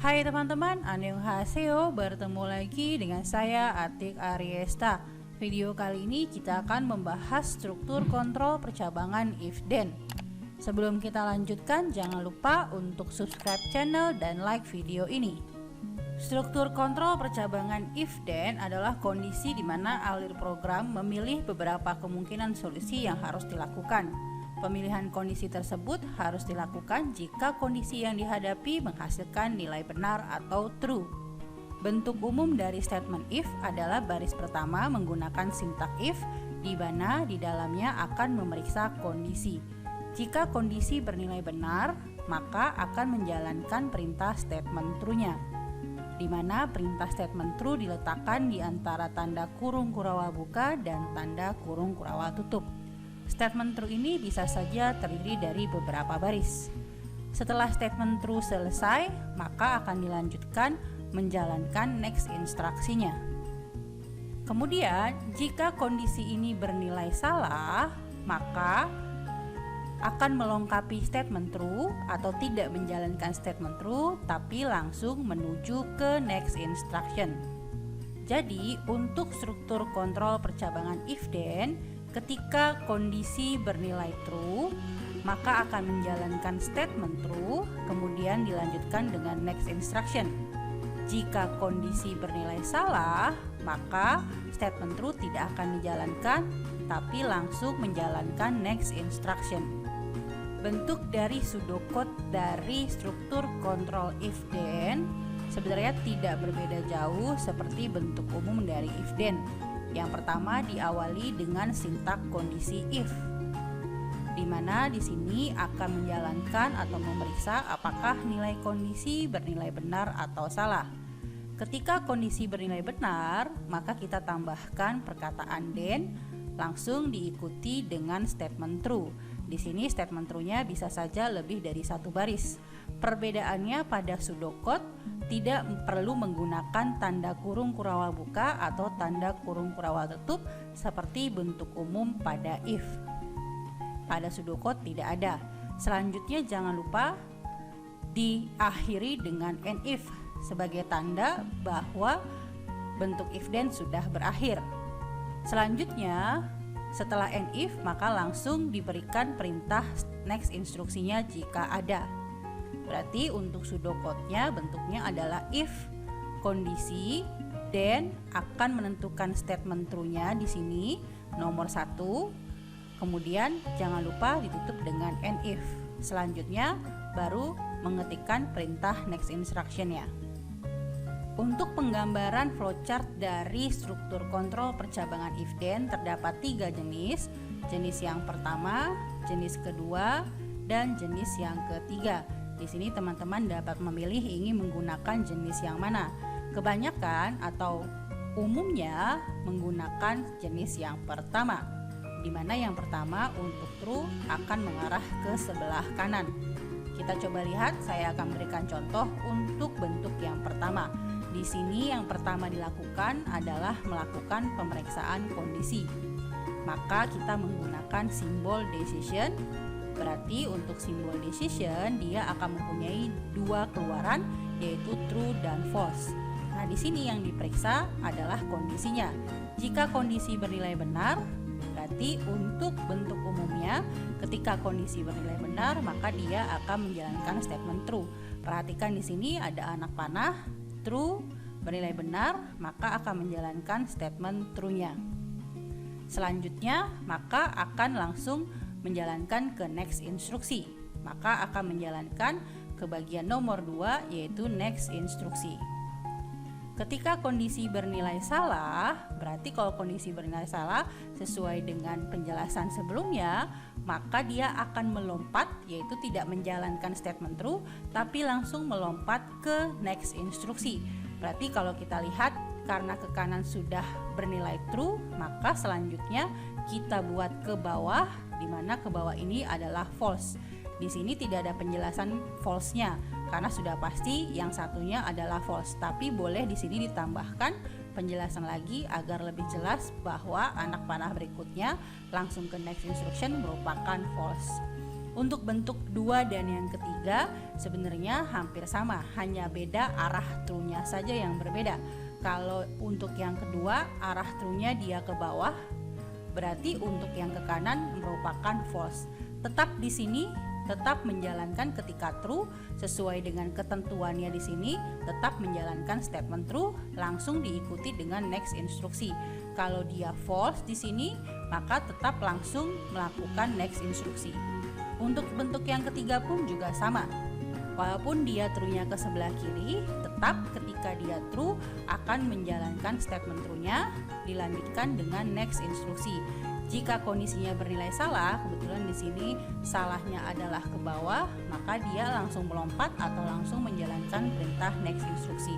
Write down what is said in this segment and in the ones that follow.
Hai teman-teman, annyeonghaseyo, bertemu lagi dengan saya Atik Ariesta. Video kali ini kita akan membahas struktur kontrol percabangan if then. Sebelum kita lanjutkan, jangan lupa untuk subscribe channel dan like video ini. Struktur kontrol percabangan if then adalah kondisi di mana alir program memilih beberapa kemungkinan solusi yang harus dilakukan. Pemilihan kondisi tersebut harus dilakukan jika kondisi yang dihadapi menghasilkan nilai benar atau true. Bentuk umum dari statement if adalah baris pertama menggunakan sintak if, di mana di dalamnya akan memeriksa kondisi. Jika kondisi bernilai benar, maka akan menjalankan perintah statement true-nya, di mana perintah statement true diletakkan di antara tanda kurung kurawal buka dan tanda kurung kurawal tutup. Statement true ini bisa saja terdiri dari beberapa baris. Setelah statement true selesai, maka akan dilanjutkan menjalankan next instruksinya. Kemudian, jika kondisi ini bernilai salah, maka akan melengkapi statement true atau tidak menjalankan statement true, tapi langsung menuju ke next instruction. Jadi, untuk struktur kontrol percabangan if then, ketika kondisi bernilai true, maka akan menjalankan statement true, kemudian dilanjutkan dengan next instruction. Jika kondisi bernilai salah, maka statement true tidak akan dijalankan, tapi langsung menjalankan next instruction. Bentuk dari pseudocode dari struktur kontrol if then sebenarnya tidak berbeda jauh seperti bentuk umum dari if then. Yang pertama diawali dengan sintak kondisi if, di mana di sini akan menjalankan atau memeriksa apakah nilai kondisi bernilai benar atau salah. Ketika kondisi bernilai benar, maka kita tambahkan perkataan then, langsung diikuti dengan statement true. Di sini statement true-nya bisa saja lebih dari satu baris. Perbedaannya pada pseudocode tidak perlu menggunakan tanda kurung kurawal buka atau tanda kurung kurawal tutup seperti bentuk umum pada if. Pada pseudocode tidak ada. Selanjutnya jangan lupa diakhiri dengan and if sebagai tanda bahwa bentuk if then sudah berakhir. Selanjutnya setelah and if maka langsung diberikan perintah next instruksinya jika ada. Berarti untuk pseudocode-nya bentuknya adalah if kondisi then akan menentukan statement true-nya di sini nomor 1. Kemudian jangan lupa ditutup dengan and if. Selanjutnya baru mengetikkan perintah next instruction-nya. Untuk penggambaran flowchart dari struktur kontrol percabangan if then terdapat 3 jenis. Jenis yang pertama, jenis kedua, dan jenis yang ketiga. Di sini teman-teman dapat memilih ingin menggunakan jenis yang mana. Kebanyakan atau umumnya menggunakan jenis yang pertama, di mana yang pertama untuk true akan mengarah ke sebelah kanan. Kita coba lihat, saya akan berikan contoh untuk bentuk yang pertama. Di sini yang pertama dilakukan adalah melakukan pemeriksaan kondisi. Maka kita menggunakan simbol decision. Berarti untuk simbol decision dia akan mempunyai 2 keluaran, yaitu true dan false. Nah, di sini yang diperiksa adalah kondisinya. Jika kondisi bernilai benar, berarti untuk bentuk umumnya ketika kondisi bernilai benar, maka dia akan menjalankan statement true. Perhatikan di sini ada anak panah, true, bernilai benar, maka akan menjalankan statement true-nya. Selanjutnya, maka akan langsung menjalankan ke next instruksi, maka akan menjalankan ke bagian nomor 2 yaitu next instruksi. Ketika kondisi bernilai salah, berarti kalau kondisi bernilai salah sesuai dengan penjelasan sebelumnya, maka dia akan melompat, yaitu tidak menjalankan statement true tapi langsung melompat ke next instruksi. Berarti kalau kita lihat karena ke kanan sudah bernilai true, maka selanjutnya kita buat ke bawah, di mana ke bawah ini adalah false. Di sini tidak ada penjelasan false-nya karena sudah pasti yang satunya adalah false. Tapi boleh di sini ditambahkan penjelasan lagi agar lebih jelas bahwa anak panah berikutnya langsung ke next instruction merupakan false. Untuk bentuk kedua dan yang ketiga sebenarnya hampir sama, hanya beda arah true-nya saja yang berbeda. Kalau untuk yang kedua arah true-nya dia ke bawah, berarti untuk yang ke kanan merupakan false. Tetap di sini tetap menjalankan ketika true sesuai dengan ketentuannya di sini, tetap menjalankan statement true langsung diikuti dengan next instruksi. Kalau dia false di sini, maka tetap langsung melakukan next instruksi. Untuk bentuk yang ketiga pun juga sama. Walaupun dia true-nya ke sebelah kiri, tetap ketika dia true akan menjalankan statement true-nya dilanjutkan dengan next instruksi. Jika kondisinya bernilai salah, kebetulan di sini salahnya adalah ke bawah, maka dia langsung melompat atau langsung menjalankan perintah next instruksi.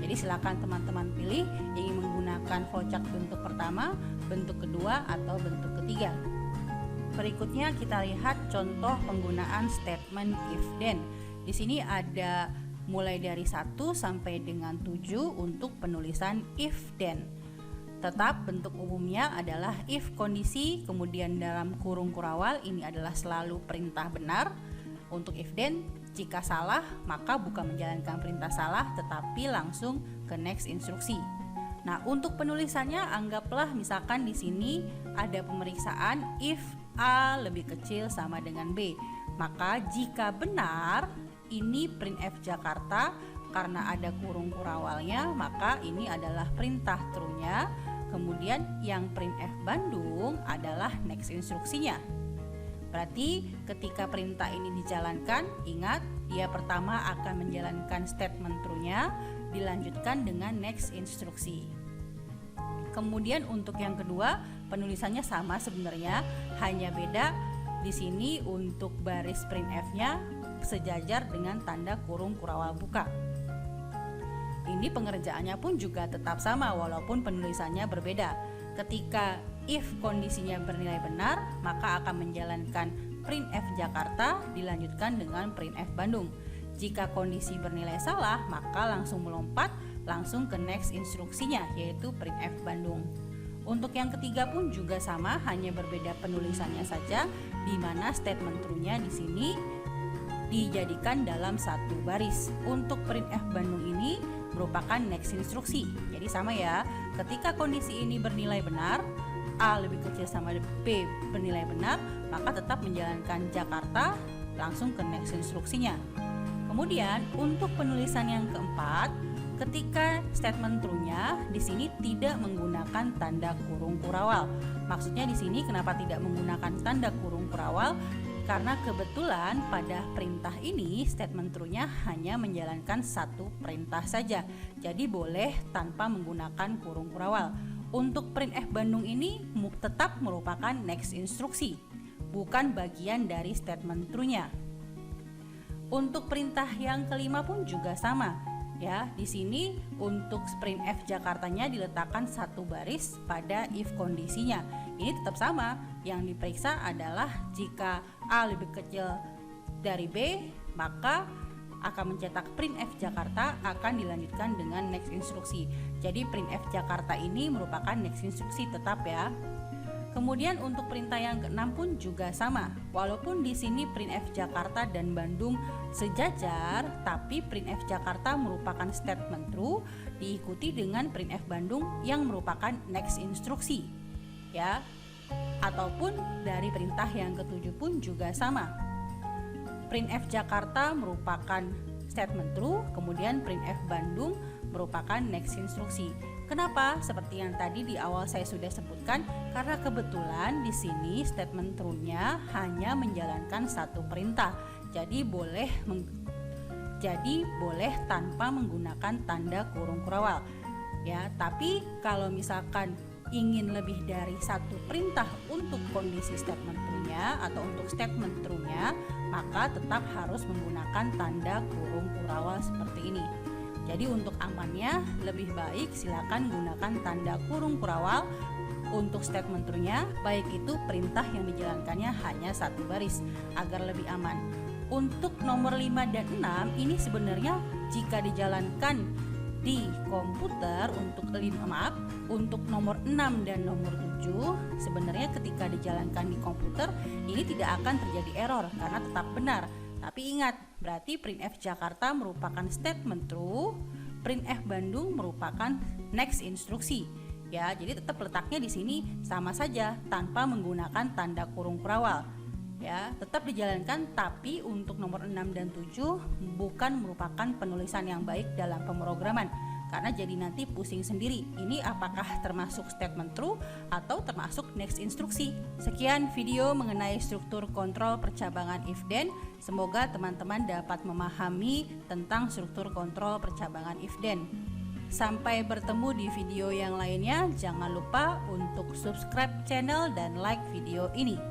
Jadi silakan teman-teman pilih ingin menggunakan flowchart bentuk pertama, bentuk kedua, atau bentuk ketiga. Berikutnya kita lihat contoh penggunaan statement if then. Di sini ada mulai dari 1 sampai dengan 7 untuk penulisan if then. Tetap bentuk umumnya adalah if kondisi, kemudian dalam kurung kurawal ini adalah selalu perintah benar. Untuk if then, jika salah maka bukan menjalankan perintah salah tetapi langsung ke next instruksi. Nah, untuk penulisannya anggaplah misalkan di sini ada pemeriksaan if A lebih kecil sama dengan B. Maka jika benar ini printf Jakarta, karena ada kurung kurawalnya maka ini adalah perintah true-nya. Kemudian yang printf Bandung adalah next instruksinya. Berarti ketika perintah ini dijalankan, ingat dia pertama akan menjalankan statement true-nya dilanjutkan dengan next instruksi. Kemudian untuk yang kedua penulisannya sama sebenarnya, hanya beda di sini untuk baris printf-nya sejajar dengan tanda kurung kurawal buka. Ini pengerjaannya pun juga tetap sama walaupun penulisannya berbeda. Ketika if kondisinya bernilai benar, maka akan menjalankan printf Jakarta dilanjutkan dengan printf Bandung. Jika kondisi bernilai salah, maka langsung melompat langsung ke next instruksinya, yaitu printf Bandung. Untuk yang ketiga pun juga sama, hanya berbeda penulisannya saja, di mana statement true-nya di sini dijadikan dalam satu baris. Untuk printf Bandung ini merupakan next instruksi. Jadi sama ya, ketika kondisi ini bernilai benar, A lebih kecil sama B bernilai benar, maka tetap menjalankan Jakarta langsung ke next instruksinya. Kemudian untuk penulisan yang keempat, ketika statement true-nya di sini tidak menggunakan tanda kurung kurawal. Maksudnya di sini kenapa tidak menggunakan tanda kurung kurawal? Karena kebetulan pada perintah ini statement true-nya hanya menjalankan satu perintah saja. Jadi boleh tanpa menggunakan kurung kurawal. Untuk printf Bandung ini tetap merupakan next instruksi, bukan bagian dari statement true-nya. Untuk perintah yang kelima pun juga sama. Ya, di sini untuk printf Jakartanya diletakkan satu baris pada if kondisinya. Ini tetap sama, yang diperiksa adalah jika A lebih kecil dari B, maka akan mencetak printf Jakarta akan dilanjutkan dengan next instruksi. Jadi printf Jakarta ini merupakan next instruksi tetap ya. Kemudian untuk perintah yang keenam pun juga sama. Walaupun di sini printf Jakarta dan Bandung sejajar, tapi printf Jakarta merupakan statement true diikuti dengan printf Bandung yang merupakan next instruksi. Ya. Ataupun dari perintah yang ketujuh pun juga sama. Printf Jakarta merupakan statement true, kemudian printf Bandung merupakan next instruksi. Kenapa? Seperti yang tadi di awal saya sudah sebutkan, karena kebetulan di sini statement true-nya hanya menjalankan satu perintah. Jadi boleh tanpa menggunakan tanda kurung kurawal. Ya, tapi kalau misalkan ingin lebih dari satu perintah untuk kondisi statement true-nya atau untuk statement true-nya, maka tetap harus menggunakan tanda kurung kurawal seperti ini. Jadi untuk amannya lebih baik silakan gunakan tanda kurung kurawal untuk statement true-nya, baik itu perintah yang dijalankannya hanya satu baris agar lebih aman. Untuk nomor 5 dan 6 ini sebenarnya jika dijalankan di komputer untuk nomor 6 dan nomor 7 sebenarnya ketika dijalankan di komputer ini tidak akan terjadi error karena tetap benar. Tapi ingat, berarti printf Jakarta merupakan statement true, printf Bandung merupakan next instruksi. Ya, jadi tetap letaknya di sini sama saja tanpa menggunakan tanda kurung perawal. Ya, tetap dijalankan, tapi untuk nomor 6 dan 7 bukan merupakan penulisan yang baik dalam pemrograman. Karena jadi nanti pusing sendiri, ini apakah termasuk statement true atau termasuk next instruksi. Sekian video mengenai struktur kontrol percabangan if then. Semoga teman-teman dapat memahami tentang struktur kontrol percabangan if then. Sampai bertemu di video yang lainnya. Jangan lupa untuk subscribe channel dan like video ini.